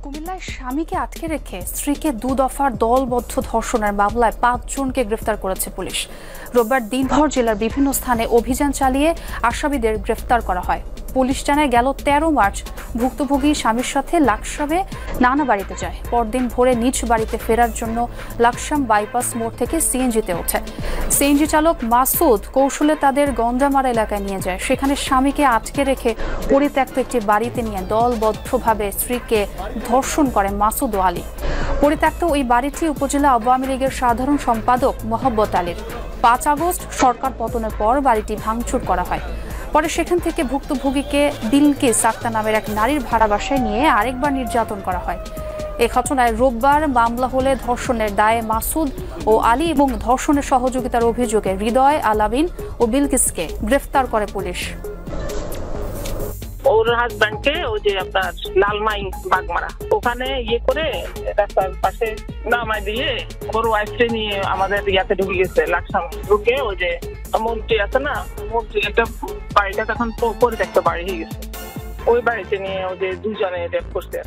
কুমিল্লায় স্বামীকে আটকে রেখে স্ত্রীকে দফার দলবদ্ধ ধর্ষণের মামলায় ৫ জনকে গ্রেফতার করেছে পুলিশ। রোববার দিনভর জেলার বিভিন্ন স্থানে অভিযান চালিয়ে আসামিদের গ্রেফতার করা হয়। পুলিশ জানায়, গেল ১৩ মার্চ ভুক্তভোগী স্বামীর সাথে লাকসামে নানা বাড়িতে যায়। পরদিন ভোরে নিজ বাড়িতে ফেরার জন্য লাকসাম বাইপাস মোড় থেকে সিএনজিতে ওঠে। সিএনজি চালক মাসুদ কৌশলে তাদের গন্ডামারা এলাকায় নিয়ে যায়। সেখানে স্বামীকে আটকে রেখে পরিত্যক্ত একটি বাড়িতে নিয়ে দলবদ্ধভাবে স্ত্রীকে ধর্ষণ করে মাসুদ ও আলী। পরিত্যক্ত ওই বাড়িটি উপজেলা আওয়ামী লীগের সাধারণ সম্পাদক মোহাম্মদ আলীর। ৫ আগস্ট সরকার পতনের পর বাড়িটি ভাঙচুর করা হয়। পরে সেখান থেকে ভুক্তভোগীকে বিলকিস আক্তার নামের এক নারীর ভাড়া বাসায় নিয়ে আরেকবার নির্যাতন করা হয়। এ ঘটনায় রোববার মামলা হলে ধর্ষণের দায়ে মাসুদ ও আলী এবং ধর্ষণের সহযোগিতার অভিযোগে হৃদয়, আলামিন ও বিলকিসকে গ্রেফতার করে পুলিশ। ওর হাজব্যান্ডকে ওই যে আপনার লালমাই বাগমারা ওখানে করে রাস্তার পাশে নামায় দিয়ে ওর ওয়াইফকে নিয়ে আমাদের ইয়াতে ঢুকে গেছে। লাকসাম ঢুকে ওই যে মন্ত্রী আছে না, মন্ত্রী একটা বাড়িটা তখন পরিত্যক্ত বাড়ি হয়ে গেছে, ওই বাড়িতে নিয়ে ওই যে দুজনে রেপ করছে।